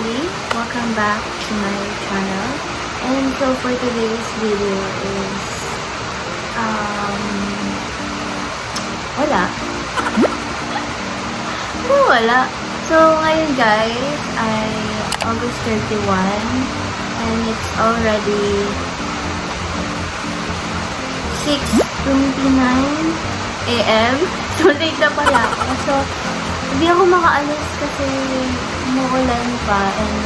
everybody, welcome back to my channel. And so for today's video is wala. Wala. So ngayon guys ay August 31 and it's already 6:29 AM. So late na pala ako. So hindi ako makaalis kasi umuulan pa and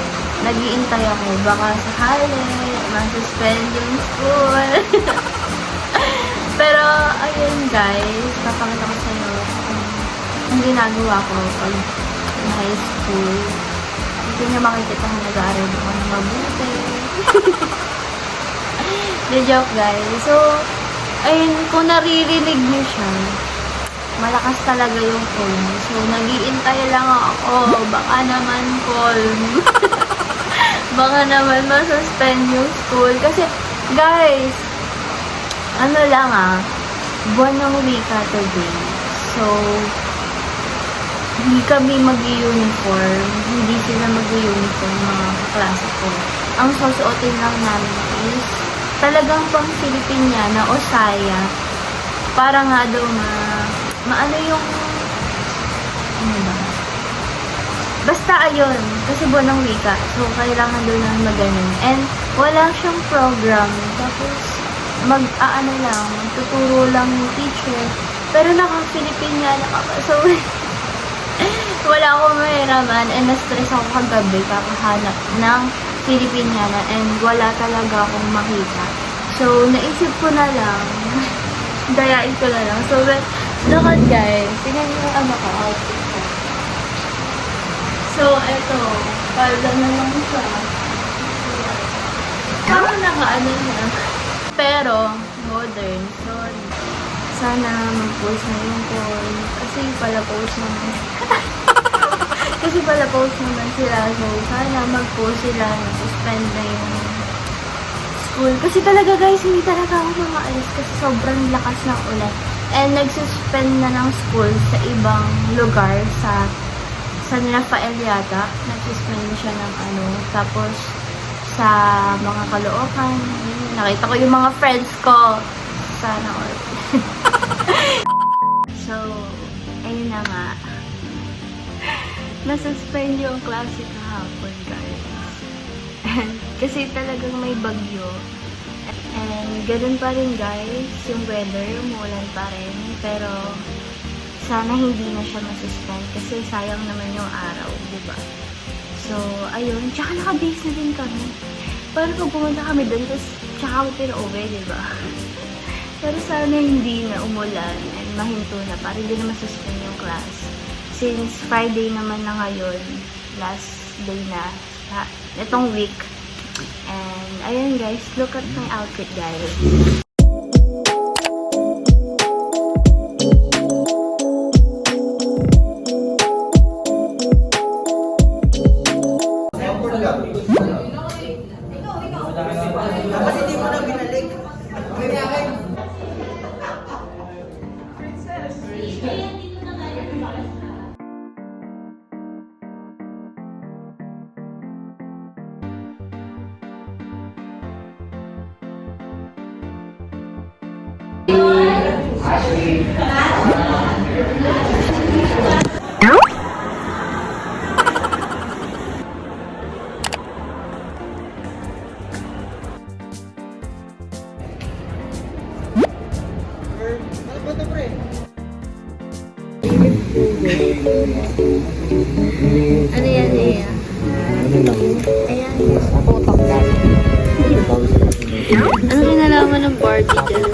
nag-iintay ako. Baka sakali, ma-suspend yung school. Pero, ayun guys, papakita ko sa inyo ang ginagawa ko pag high school. Hindi nyo makikita kung nag-aaral ako ng mabuti. The joke guys. So, ayun, kung naririnig nyo siya, malakas talaga yung phone. So, nag-iintay lang ako. Baka naman baka naman masuspend yung school. Kasi, guys, ano lang buwan ng wika today. So, hindi kami mag-uniform. Hindi sila mag-uniform mga kaklase ko. Ang susuotin lang namin is talagang pang Filipiniana o saya. Para nga daw maano yung ano ba? Basta ayun, kasi buwan ng wika. So, kailangan doon na maganon. And wala siyang program. Tapos, mag-aano lang, tuturo lang yung teacher. Pero naka-Filipiniana ka pa. So, wala akong mahiraman. And na-stress ako kagabi kakahanap ng Filipiniana. And wala talaga akong makita. So, naisip ko na lang, dayain ko na lang. So, lakad guys. Tingnan nyo ang outfit ko. So, eto. Palda na lang siya. Parang naka-ano na. Pero, modern. So, sana mag-post na yung call. Kasi pala post naman sila. So, sana mag-post sila. Suspend na yung school. Kasi talaga guys, hindi talaga ako maalis kasi sobrang lakas ng ulan. And nag-suspend na ng school sa ibang lugar sa San Rafael yata. Nag-suspend na siya ng tapos sa mga Caloocan. Nakita ko yung mga friends ko. Sana all. So, ayun na nga. Nasuspend yung klase kahapon guys. Kasi talagang may bagyo. And ganun pa rin guys, yung weather, umuulan pa rin. Pero sana hindi na siya masuspend kasi sayang naman yung araw, diba? So, ayun. Tsaka naka-base na din kami. Para pag pumunta kami doon, tapos tsaka ako pina-uwi, diba? Pero sana hindi na umulan and mahinto na para hindi na masuspend yung class. Since Friday naman na ngayon, last day na itong week. And ayun guys, look at my outfit guys. Ano yan, Ea? Ano lang? Ayan, putok dahil. Ano kinalaman ng Barbie dyan?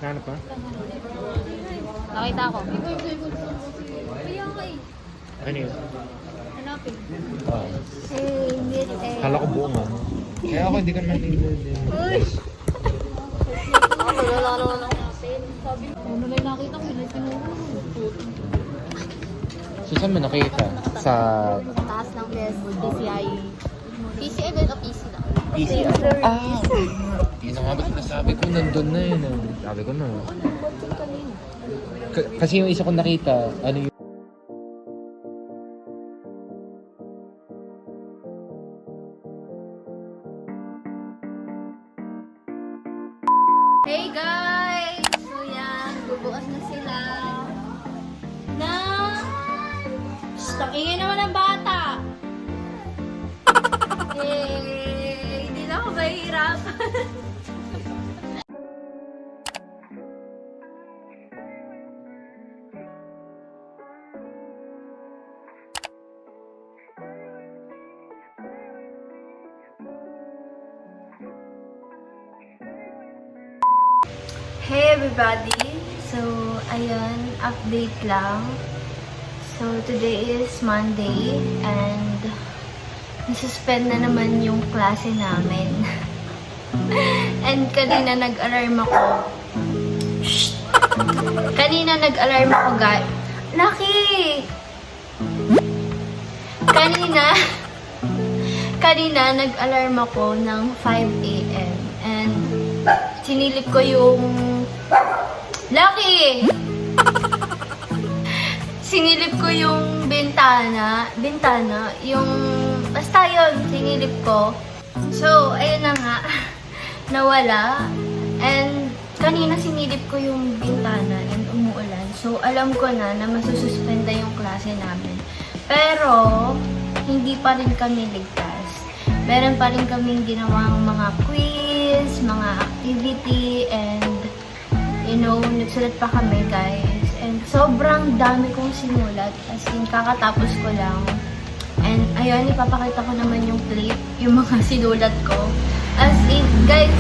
Ano pa? Nakita ko. Ano yun? Hanapin. Kala ko buo nga. Kaya ako hindi ka naman Uy! Wala naman natin. Sabi ko, ano lang nakita ko, hindi tinuro. So, saan mo nakita? Sa Taas ng desk, PCI. PCI ba o PC na? PC? Ah! Yun ang nga ba sinasabi ko, nandun na yun. Sabi ko na. Kasi yung isa ko nakita, ano yung... Hey guys! So yan, bubukas na sila. Na! Shh, ingay naman ng bata! Hindi na ako mahirap. Hey everybody! So, ayan, update lang. So, today is Monday and nasuspend na naman yung klase namin. And kanina nag-alarm ako. Shh! Kanina nag-alarm ako, guys. Lucky! Kanina nag-alarm ako ng 5 a.m. And sinilip ko yung... Lucky! Sinilip ko yung bintana, yung... Basta yun, sinilip ko. So, ayun na nga, nawala. And kanina sinilip ko yung bintana and umuulan. So, alam ko na masususpenda yung klase namin. Pero, hindi pa rin kami ligtas. Meron pa rin kaming ginawang mga quiz, mga activity, and you know, nagsulat pa kami, guys. And sobrang dami kong sinulat. As in, kakatapos ko lang. And ayun, ipapakita ko naman yung clip, yung mga sinulat ko. As in, guys,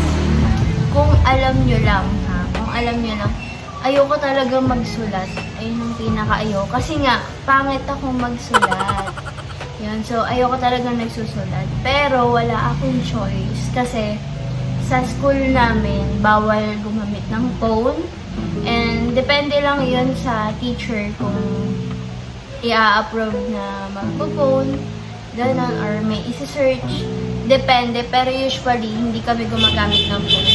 kung alam nyo lang, ayoko talaga magsulat. Ayun yung pinaka-ayaw. Kasi nga, pangit akong magsulat. Yun, so ayoko talaga nagsusulat. Pero wala akong choice kasi sa school namin, bawal gumamit ng phone. And depende lang yun sa teacher kung i-approve na magpo-phone, gano'n, or may isi-search. Depende, pero usually, hindi kami gumagamit ng phone.